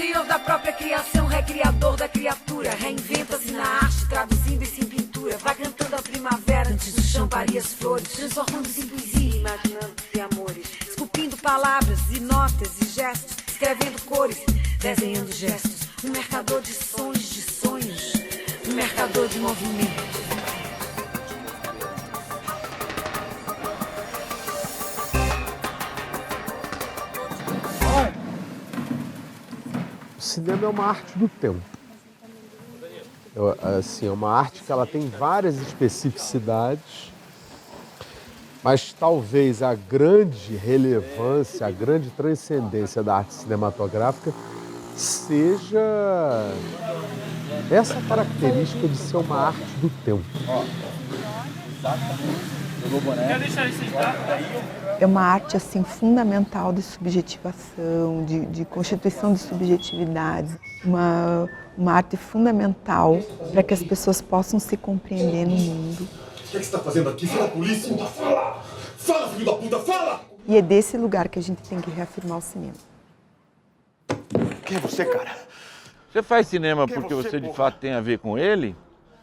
Senhor da própria criação, recriador da criatura, reinventa-se na arte, traduzindo isso em pintura. Vai cantando a primavera antes do chão parir as flores, transformando-se em poesia, imaginando-se amores, esculpindo palavras e notas e gestos, escrevendo cores, desenhando gestos. Um mercador de sonhos, um mercador de movimento. O cinema é uma arte do tempo. É uma arte que ela tem várias especificidades, mas talvez a grande relevância, a grande transcendência da arte cinematográfica seja essa característica de ser uma arte do tempo. É uma arte assim fundamental de subjetivação, de constituição de subjetividades, uma arte fundamental para que as pessoas possam se compreender no mundo. O que você está fazendo aqui? Fala, polícia! Fala! Fala, filho da puta, fala! E é desse lugar que a gente tem que reafirmar o cinema. Quem é você, cara? Você faz cinema porque você de fato tem a ver com ele,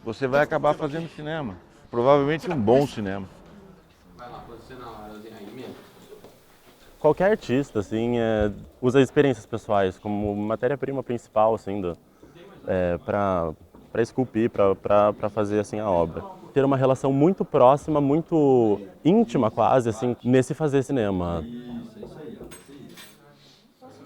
você vai acabar fazendo cinema. Provavelmente um bom cinema. Qualquer artista, assim, usa experiências pessoais como matéria-prima principal, assim, para esculpir, para fazer, assim, a obra. Ter uma relação muito próxima, muito íntima, quase, assim, nesse fazer cinema.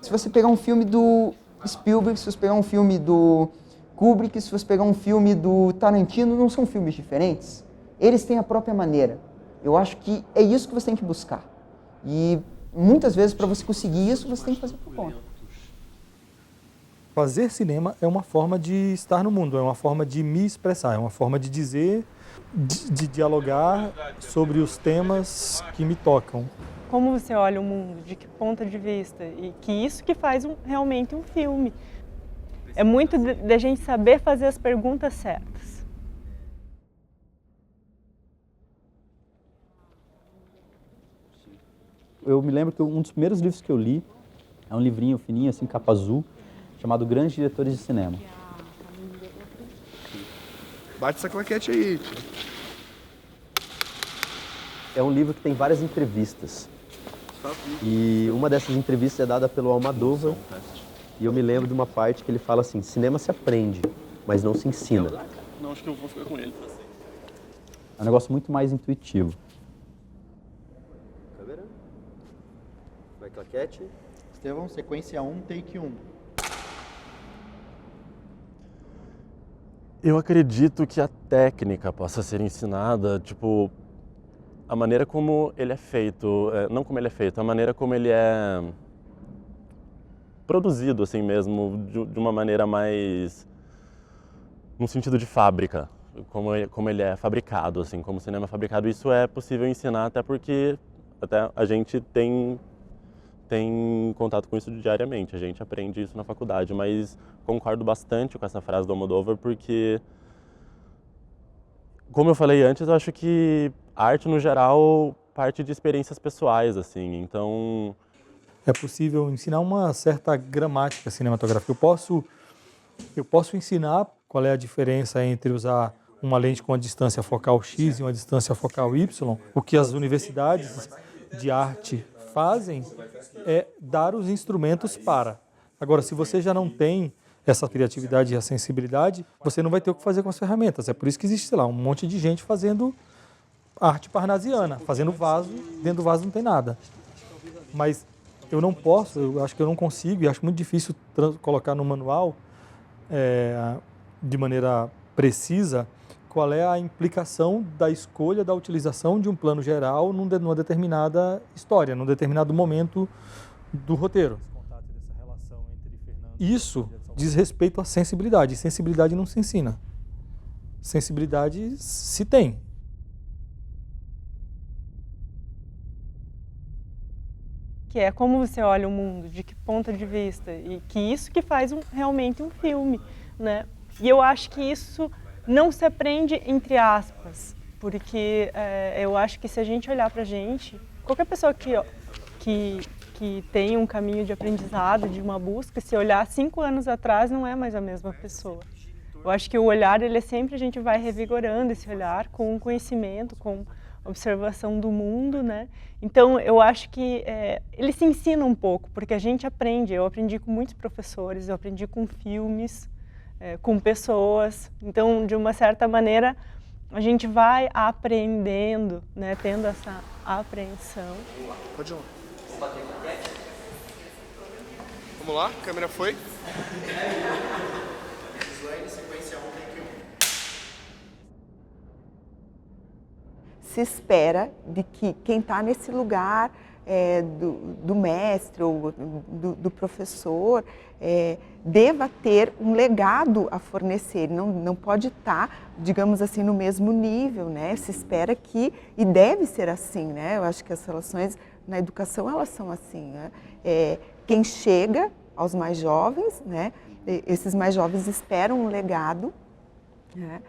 Se você pegar um filme do Spielberg, se você pegar um filme do Kubrick, se você pegar um filme do Tarantino, não são filmes diferentes. Eles têm a própria maneira. Eu acho que é isso que você tem que buscar. E muitas vezes, para você conseguir isso, você tem que fazer por conta. Fazer cinema é uma forma de estar no mundo, é uma forma de me expressar, é uma forma de dizer, de dialogar sobre os temas que me tocam. Como você olha o mundo, de que ponto de vista, e que isso que faz realmente um filme. É muito da gente saber fazer as perguntas certas. Eu me lembro que um dos primeiros livros que eu li é um livrinho fininho, assim, capa azul, chamado Grandes Diretores de Cinema. Bate essa claquete aí, tio. É um livro que tem várias entrevistas. E uma dessas entrevistas é dada pelo Almodóvar. E eu me lembro de uma parte que ele fala assim: cinema se aprende, mas não se ensina. Não, acho que eu vou ficar com ele. É um negócio muito mais intuitivo. Câmera. Vai claquete. Estevão, sequência 1, take 1. Eu acredito que a técnica possa ser ensinada, tipo, a maneira como ele é feito, não como ele é feito, a maneira como ele é produzido, assim mesmo, de uma maneira mais, no sentido de fábrica, como ele é fabricado, assim, como o cinema é fabricado. Isso é possível ensinar até porque a gente tem contato com isso diariamente, a gente aprende isso na faculdade, mas concordo bastante com essa frase do Almodóvar porque, como eu falei antes, eu acho que a arte, no geral, parte de experiências pessoais, assim, então... É possível ensinar uma certa gramática cinematográfica. Eu posso ensinar qual é a diferença entre usar uma lente com uma distância focal X e uma distância focal Y. O que as universidades de arte fazem é dar os instrumentos para. Agora, se você já não tem essa criatividade e a sensibilidade, você não vai ter o que fazer com as ferramentas. É por isso que existe, sei lá, um monte de gente fazendo arte parnasiana, fazendo vaso, dentro do vaso não tem nada. Mas eu não posso, eu acho que eu não consigo, e acho muito difícil colocar no manual, de maneira precisa, qual é a implicação da escolha, da utilização de um plano geral numa determinada história, num determinado momento do roteiro. Isso diz respeito à sensibilidade. Sensibilidade não se ensina. Sensibilidade se tem. Que é como você olha o mundo, de que ponto de vista, e que isso que faz realmente um filme, né? E eu acho que isso não se aprende entre aspas, porque eu acho que se a gente olhar pra gente, qualquer pessoa que que tem um caminho de aprendizado, de uma busca, se olhar 5 anos atrás não é mais a mesma pessoa. Eu acho que o olhar, ele é sempre, a gente vai revigorando esse olhar com conhecimento, com observação do mundo, né? Então, eu acho que ele se ensina um pouco, porque a gente aprende. Eu aprendi com muitos professores, eu aprendi com filmes, com pessoas. Então, de uma certa maneira, a gente vai aprendendo, né? Tendo essa apreensão. Pode ir lá. Vamos lá, a câmera foi. Se espera de que quem está nesse lugar do mestre ou do professor deva ter um legado a fornecer, não pode estar, digamos assim, no mesmo nível, né? Se espera que, e deve ser assim, né? Eu acho que as relações na educação, elas são assim, né? Quem chega aos mais jovens, né? Esses mais jovens esperam um legado, né?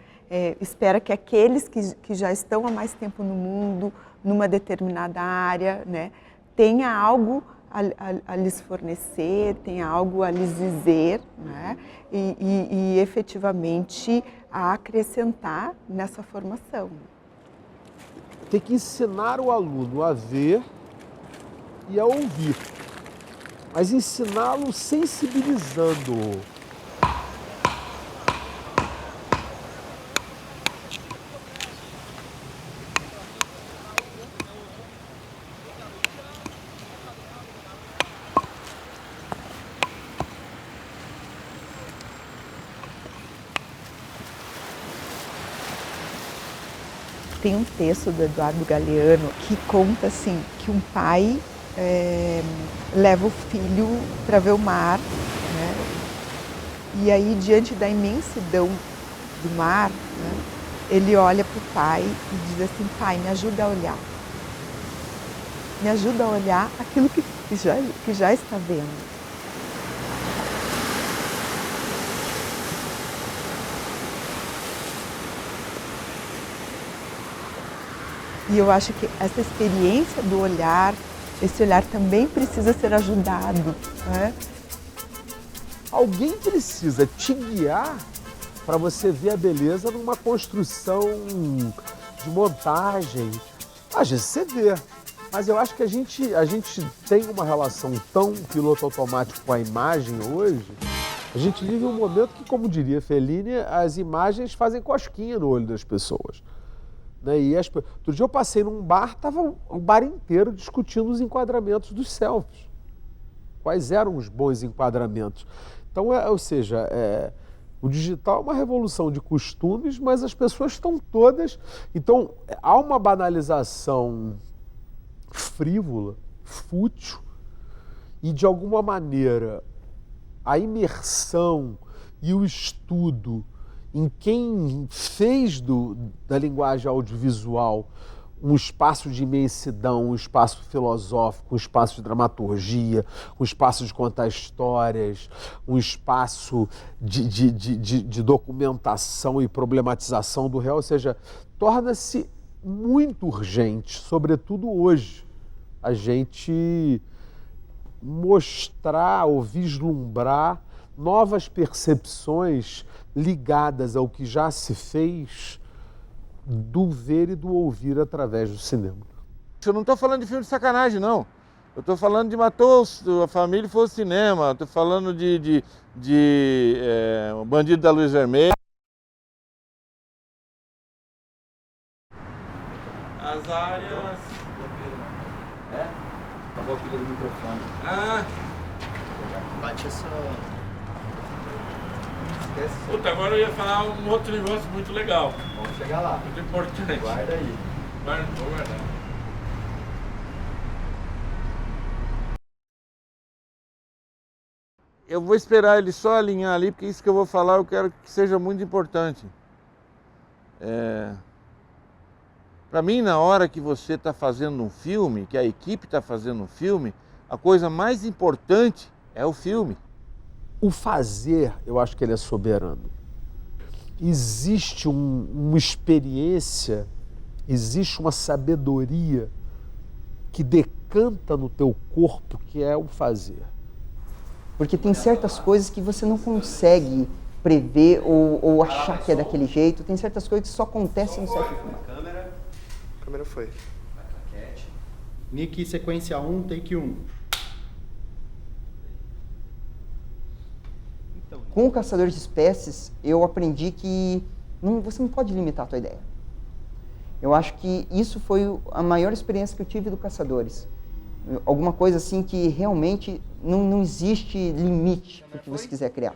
Espera que aqueles que já estão há mais tempo no mundo, numa determinada área, né, tenha algo a lhes fornecer, tenha algo a lhes dizer, né, e efetivamente a acrescentar nessa formação. Tem que ensinar o aluno a ver e a ouvir, mas ensiná-lo sensibilizando-o. Tem um texto do Eduardo Galeano que conta assim, que um pai leva o filho para ver o mar, né? E aí, diante da imensidão do mar, né, ele olha para o pai e diz assim: pai, me ajuda a olhar. Me ajuda a olhar aquilo que já está vendo. E eu acho que essa experiência do olhar, esse olhar também precisa ser ajudado, né? Alguém precisa te guiar para você ver a beleza numa construção de montagem. Às vezes você vê, mas eu acho que a gente tem uma relação tão piloto automático com a imagem hoje. A gente vive um momento que, como diria Fellini, as imagens fazem cosquinha no olho das pessoas. E outro dia eu passei num bar, estava o bar inteiro discutindo os enquadramentos dos selfies. Quais eram os bons enquadramentos? Então, ou seja, o digital é uma revolução de costumes, mas as pessoas estão todas... Então, há uma banalização frívola, fútil, e de alguma maneira a imersão e o estudo em quem fez da linguagem audiovisual um espaço de imensidão, um espaço filosófico, um espaço de dramaturgia, um espaço de contar histórias, um espaço de documentação e problematização do real, ou seja, torna-se muito urgente, sobretudo hoje, a gente mostrar ou vislumbrar novas percepções ligadas ao que já se fez do ver e do ouvir através do cinema. Eu não estou falando de filme de sacanagem, não. Eu estou falando de matou a família e foi ao cinema. Estou falando de O Bandido da Luz Vermelha. As áreas... Acabou a pilha do microfone. Bate essa... Puta, agora eu ia falar um outro negócio muito legal. Vamos chegar lá. Muito importante. Guarda aí. Vou guardar. Eu vou esperar ele só alinhar ali, porque isso que eu vou falar eu quero que seja muito importante. Para mim, na hora que você está fazendo um filme, que a equipe está fazendo um filme, a coisa mais importante é o filme. O fazer, eu acho que ele é soberano. Existe uma experiência, existe uma sabedoria que decanta no teu corpo, que é o fazer? Porque tem certas coisas que você não consegue prever ou achar que é daquele jeito. Tem certas coisas que só acontecem no set de filmagem. A câmera foi. Nick, sequência 1, take 1. Com o Caçador de Espécies, eu aprendi que você não pode limitar a tua ideia. Eu acho que isso foi a maior experiência que eu tive do Caçadores. Alguma coisa assim que realmente não existe limite para o que você quiser criar.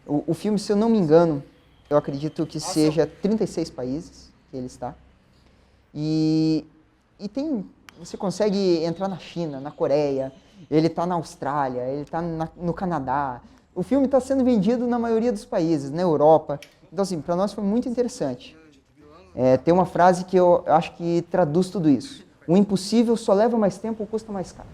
O filme, se eu não me engano, eu acredito que seja 36 países que ele está. E você consegue entrar na China, na Coreia, ele está na Austrália, ele está no Canadá. O filme está sendo vendido na maioria dos países, na Europa. Então, assim, para nós foi muito interessante. Tem uma frase que eu acho que traduz tudo isso. O impossível só leva mais tempo ou custa mais caro.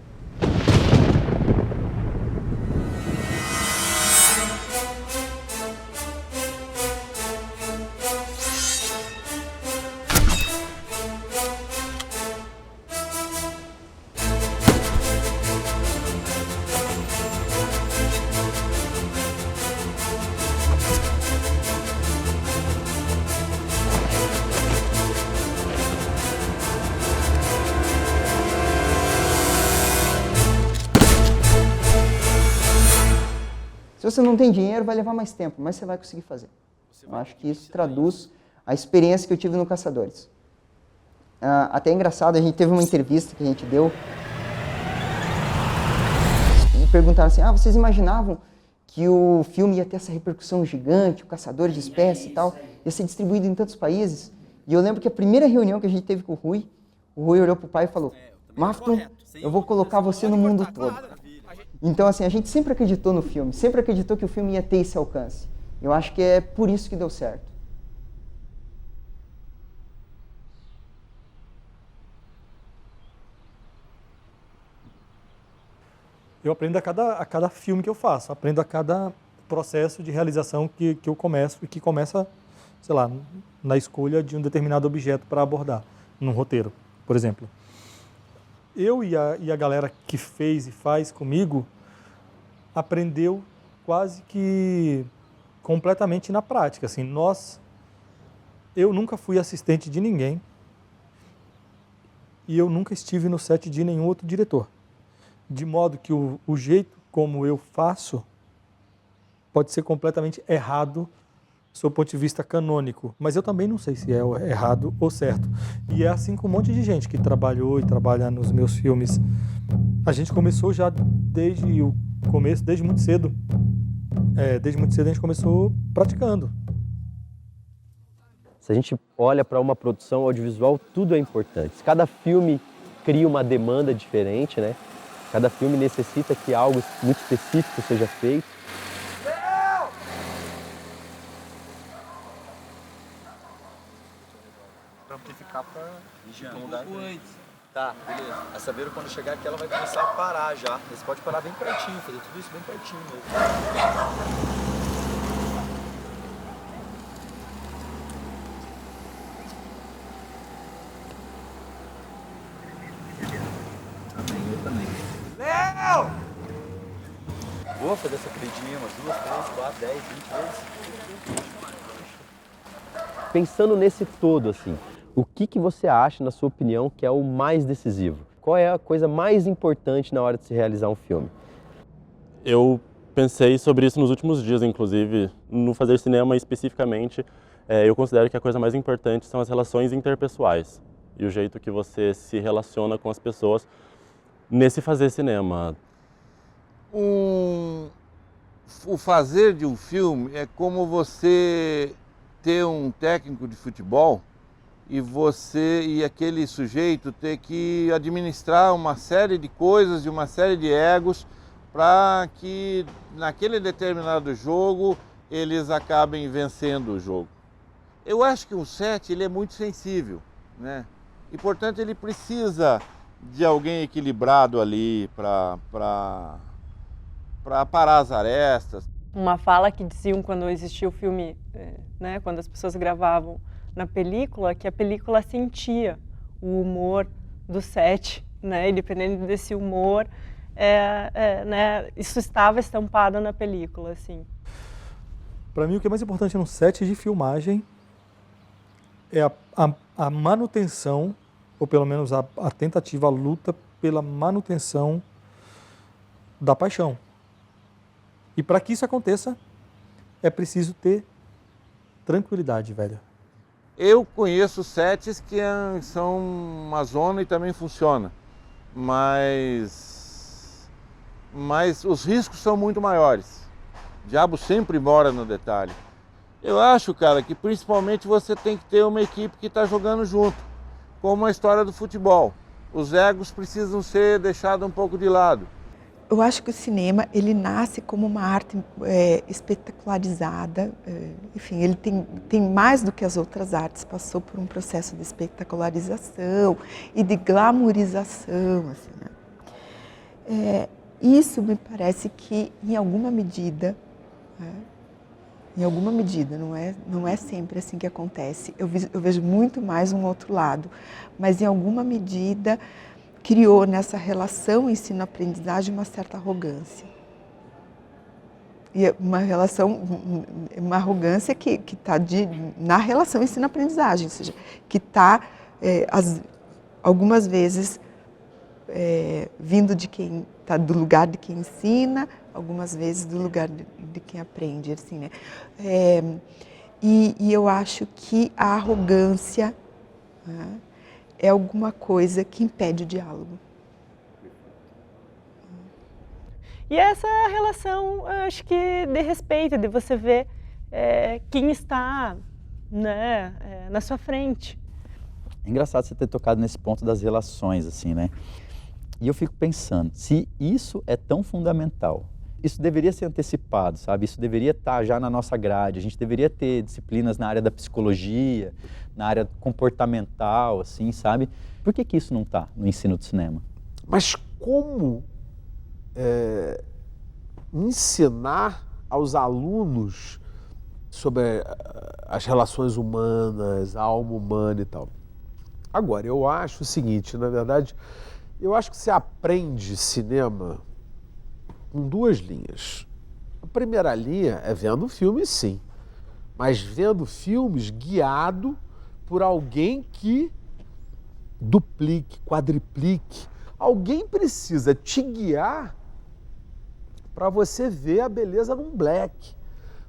Se você não tem dinheiro, vai levar mais tempo, mas você vai conseguir fazer. Eu acho que isso traduz a experiência que eu tive no Caçadores. Até é engraçado, a gente teve uma entrevista que a gente deu e perguntaram assim, vocês imaginavam que o filme ia ter essa repercussão gigante, o Caçadores de Espécies e tal, ia ser distribuído em tantos países? E eu lembro que a primeira reunião que a gente teve com o Rui olhou para o pai e falou, Mafton, eu vou colocar você no mundo todo. Então, assim, a gente sempre acreditou no filme, sempre acreditou que o filme ia ter esse alcance. Eu acho que é por isso que deu certo. Eu aprendo a cada filme que eu faço, aprendo a cada processo de realização que eu começo e que começa, sei lá, na escolha de um determinado objeto para abordar, num roteiro, por exemplo. Eu e a galera que fez e faz comigo aprendeu quase que completamente na prática. Assim, eu nunca fui assistente de ninguém e eu nunca estive no set de nenhum outro diretor. De modo que o jeito como eu faço pode ser completamente errado sob o ponto de vista canônico, mas eu também não sei se é errado ou certo. E é assim com um monte de gente que trabalhou e trabalha nos meus filmes. A gente começou já desde o começo, desde muito cedo. Desde muito cedo a gente começou praticando. Se a gente olha para uma produção audiovisual, tudo é importante. Cada filme cria uma demanda diferente, né? Cada filme necessita que algo muito específico seja feito. Pra amplificar pra incomodar antes. Tá, beleza. A Saveiro, quando chegar aqui, ela vai começar a parar já. Você pode parar bem pertinho, fazer tudo isso bem pertinho mesmo. Eu também. Léo! Vou fazer essa corridinha umas 2, 3, 4, 10, 20 vezes. Pensando nesse todo, assim, o que você acha, na sua opinião, que é o mais decisivo? Qual é a coisa mais importante na hora de se realizar um filme? Eu pensei sobre isso nos últimos dias, inclusive, no fazer cinema especificamente. Eu considero que a coisa mais importante são as relações interpessoais e o jeito que você se relaciona com as pessoas nesse fazer cinema. O fazer de um filme é como você ter um técnico de futebol e você e aquele sujeito ter que administrar uma série de coisas e uma série de egos para que naquele determinado jogo eles acabem vencendo o jogo. Eu acho que o set ele é muito sensível, né? E portanto ele precisa de alguém equilibrado ali para parar as arestas. Uma fala que diziam quando existia o filme, né, quando as pessoas gravavam na película, que a película sentia o humor do set né? E dependendo desse humor, né? Isso estava estampado na película, assim. Para mim, o que é mais importante no set de filmagem é a manutenção, ou pelo menos a tentativa, a luta pela manutenção da paixão. E para que isso aconteça, é preciso ter tranquilidade, velho. Eu conheço sets que são uma zona e também funciona, mas os riscos são muito maiores. O diabo sempre mora no detalhe. Eu acho, cara, que principalmente você tem que ter uma equipe que está jogando junto, como a história do futebol. Os egos precisam ser deixados um pouco de lado. Eu acho que o cinema, ele nasce como uma arte espetacularizada, enfim, ele tem mais do que as outras artes, passou por um processo de espetacularização e de glamourização, assim, né? Isso me parece que, em alguma medida, não é sempre assim que acontece, eu vejo muito mais um outro lado, mas em alguma medida criou nessa relação ensino-aprendizagem uma certa arrogância. E uma arrogância que está na relação ensino-aprendizagem, ou seja, que está, algumas vezes, vindo de quem está do lugar de quem ensina, algumas vezes do lugar de quem aprende, assim, né? E eu acho que a arrogância, né, é alguma coisa que impede o diálogo. E essa relação, acho que de respeito, de você ver quem está, né, na sua frente. É engraçado você ter tocado nesse ponto das relações, assim, né? E eu fico pensando, se isso é tão fundamental, isso deveria ser antecipado, sabe? Isso deveria estar já na nossa grade. A gente deveria ter disciplinas na área da psicologia, na área comportamental, assim, sabe? Por que isso não está no ensino do cinema? Mas como ensinar aos alunos sobre as relações humanas, a alma humana e tal? Agora, eu acho o seguinte, na verdade, eu acho que você aprende cinema com duas linhas. A primeira linha é vendo filmes, sim, mas vendo filmes guiado por alguém que duplique, quadriplique. Alguém precisa te guiar para você ver a beleza num black,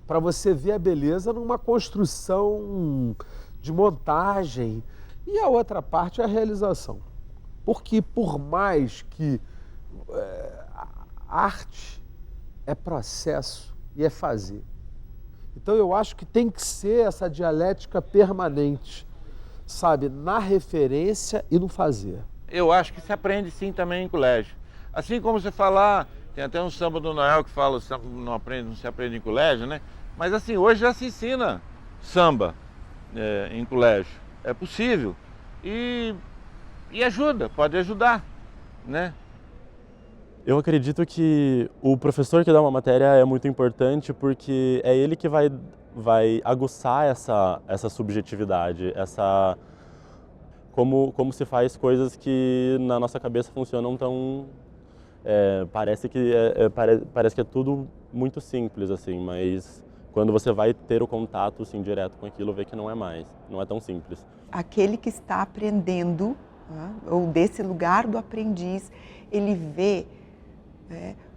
para você ver a beleza numa construção de montagem. E a outra parte é a realização. Porque por mais que arte é processo e é fazer. Então eu acho que tem que ser essa dialética permanente, sabe? Na referência e no fazer. Eu acho que se aprende sim também em colégio. Assim como você falar, tem até um samba do Noel que fala não se aprende em colégio, né? Mas assim, hoje já se ensina samba em colégio. É possível. E ajuda, pode ajudar, né? Eu acredito que o professor que dá uma matéria é muito importante porque é ele que vai aguçar essa subjetividade, como se faz coisas que na nossa cabeça funcionam tão... parece que é tudo muito simples, assim, mas quando você vai ter o contato assim, direto com aquilo, vê que não é tão simples. Aquele que está aprendendo, né, ou desse lugar do aprendiz, ele vê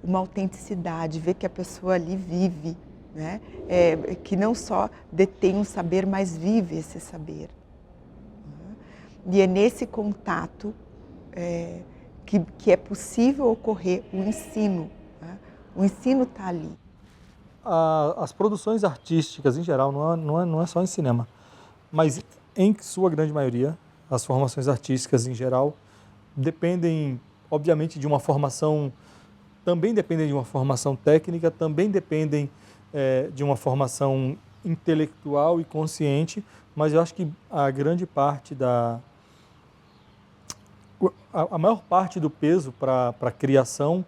uma autenticidade, vê que a pessoa ali vive, né, que não só detém um saber, mas vive esse saber. E é nesse contato que é possível ocorrer o ensino. Né? O ensino está ali. As produções artísticas, em geral, não é só em cinema, mas em sua grande maioria, as formações artísticas, em geral, dependem, obviamente, de uma formação, também dependem de uma formação técnica, também dependem de uma formação intelectual e consciente, mas eu acho que a grande parte a maior parte do peso para a criação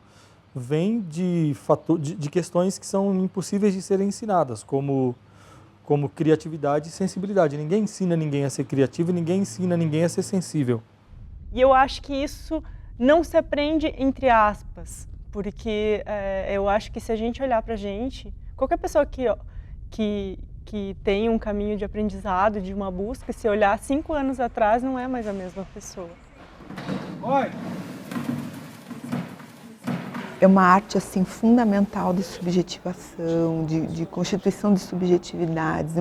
vem de questões que são impossíveis de serem ensinadas, como criatividade e sensibilidade. Ninguém ensina ninguém a ser criativo e ninguém ensina ninguém a ser sensível. E eu acho que isso não se aprende entre aspas, porque eu acho que se a gente olhar pra gente, qualquer pessoa que tem um caminho de aprendizado, de uma busca, se olhar 5 anos atrás, não é mais a mesma pessoa. Oi. É uma arte assim fundamental de subjetivação, de constituição de subjetividades,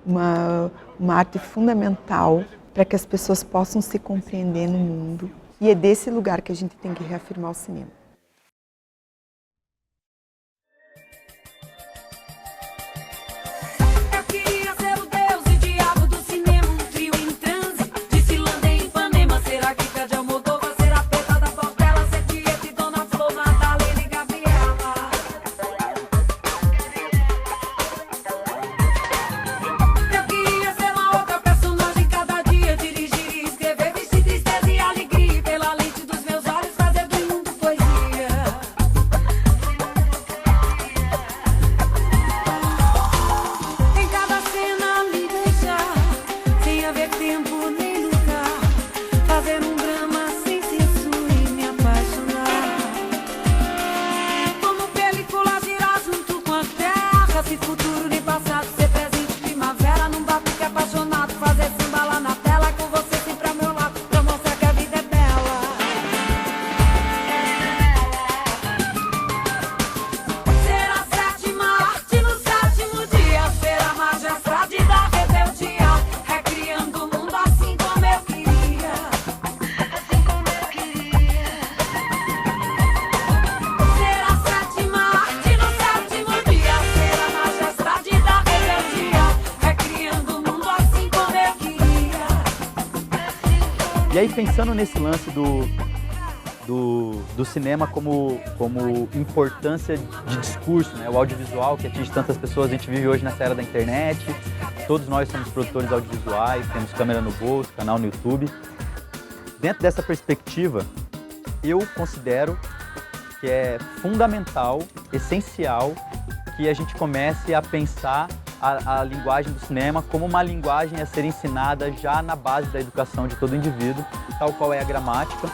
uma arte fundamental para que as pessoas possam se compreender no mundo. E é desse lugar que a gente tem que reafirmar o cinema. E aí, pensando nesse lance do cinema como importância de discurso, né? O audiovisual que atinge tantas pessoas, a gente vive hoje nessa era da internet, todos nós somos produtores audiovisuais, temos câmera no bolso, canal no YouTube. Dentro dessa perspectiva, eu considero que é fundamental, essencial, que a gente comece a pensar a linguagem do cinema como uma linguagem a ser ensinada já na base da educação de todo indivíduo, tal qual é a gramática.